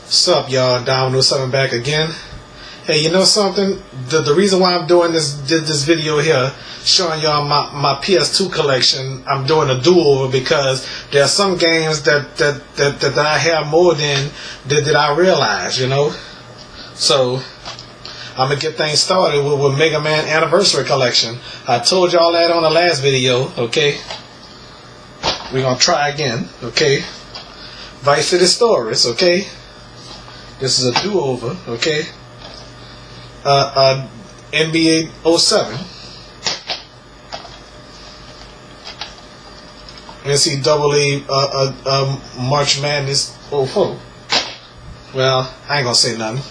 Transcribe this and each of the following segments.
What's up, y'all? Dominoes 7 back again. Hey, you know something? The reason why I'm doing this video here, showing y'all my PS2 collection, I'm doing a do-over because there are some games that I have more than that I realize, you know. So I'm gonna get things started with Mega Man Anniversary Collection. I told y'all that on the last video, okay? We're gonna try again, okay? Vice City Stories, okay? This is a do-over, okay? NBA 07. NCAA March Madness 04. Well, I ain't gonna say nothing.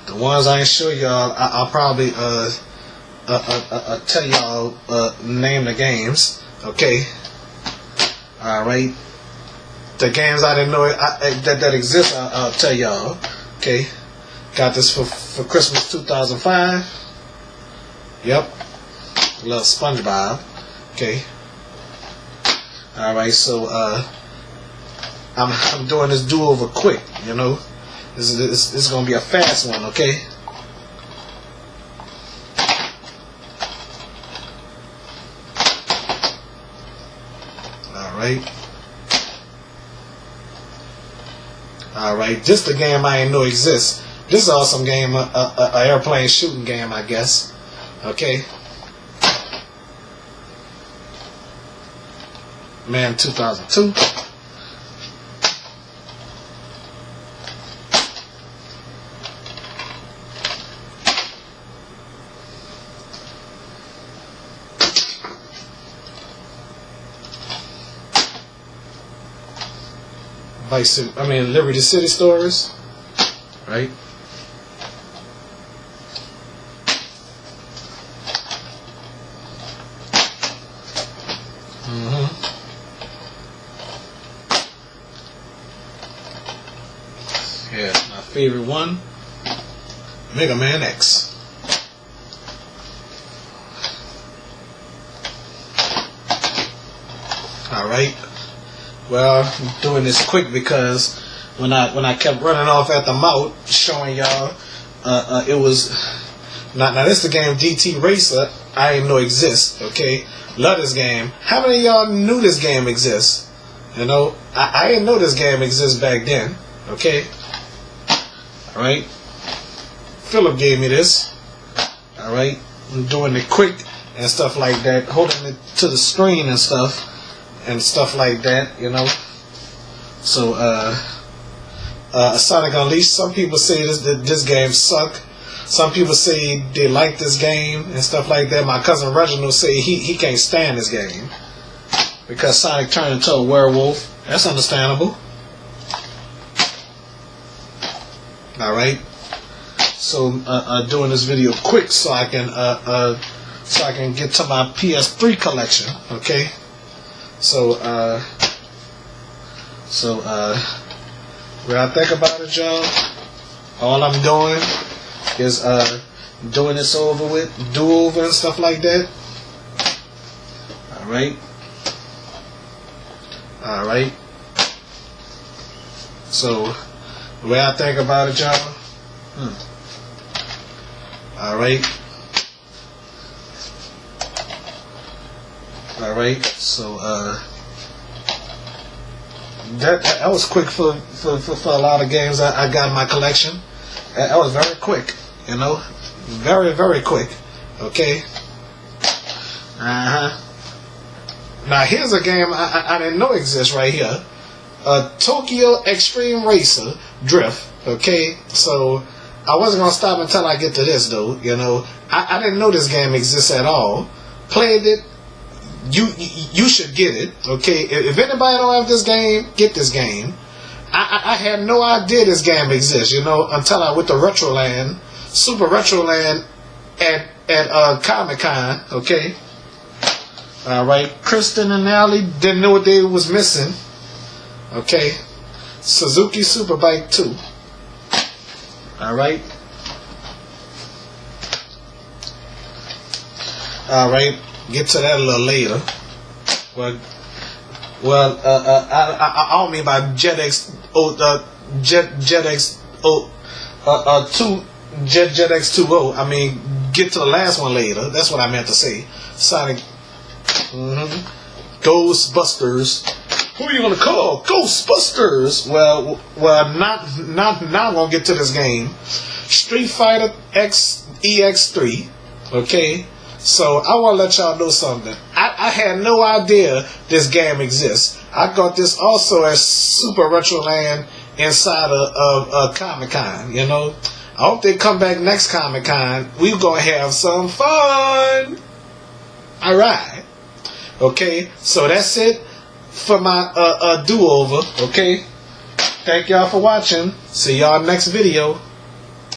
The ones I ain't show y'all, I'll probably tell y'all name the games, okay? All right. The games I didn't know that exist, I'll tell y'all, okay? Got this for Christmas 2005. Yep. Little SpongeBob, okay? All right. So I'm doing this do-over quick, you know. This is gonna be a fast one, okay? All right. This the game I didn't know exists. This is an awesome game, a airplane shooting game, I guess. Okay. Man, 2002. Liberty City Stories, right? Yeah, my favorite one, Mega Man X. All right. Well, I'm doing this quick because when I kept running off at the mouth showing y'all, it was now this is the game DT Racer. I didn't know exists. Okay, love this game. How many of y'all knew this game exists? You know, I didn't know this game exists back then. Okay, all right. Philip gave me this. All right, I'm doing it quick and stuff like that, holding it to the screen and stuff like that, you know. So Sonic Unleashed, some people say this game suck. Some people say they like this game and stuff like that. My cousin Reginald say he can't stand this game because Sonic turned into a werewolf. That's understandable. All right. So doing this video quick so I can get to my PS3 collection, okay? So when I think about it, y'all, all I'm doing is doing this over with, do-over and stuff like that. All right. So the way I think about it, y'all. All right. So that was quick for a lot of games I got in my collection. That was very quick, you know, very quick. Okay. Now here's a game I didn't know exists right here. Tokyo Extreme Racer Drift. Okay, so I wasn't gonna stop until I get to this though. You know, I didn't know this game exists at all. Played it. You should get it, okay? If anybody don't have this game, get this game. I had no idea this game exists, you know, until I went to Retroland, Super Retroland at Comic-Con, okay? All right, Kristen and Allie didn't know what they was missing, okay? Suzuki Superbike 2. Alright. Alright. Get to that a little later. Well, I don't mean by JetX, JetX, 2O. I mean, get to the last one later. That's what I meant to say. Sonic, Ghostbusters. Who are you gonna call? Ghostbusters. Well, not now. I'm gonna get to this game. Street Fighter X EX3. Okay. So I want to let y'all know something. I had no idea this game exists. I got this also as Super Retroland inside of Comic-Con, you know. I hope they come back next Comic-Con. We're going to have some fun. Alright. Okay, so that's it for my do-over, okay. Thank y'all for watching. See y'all next video.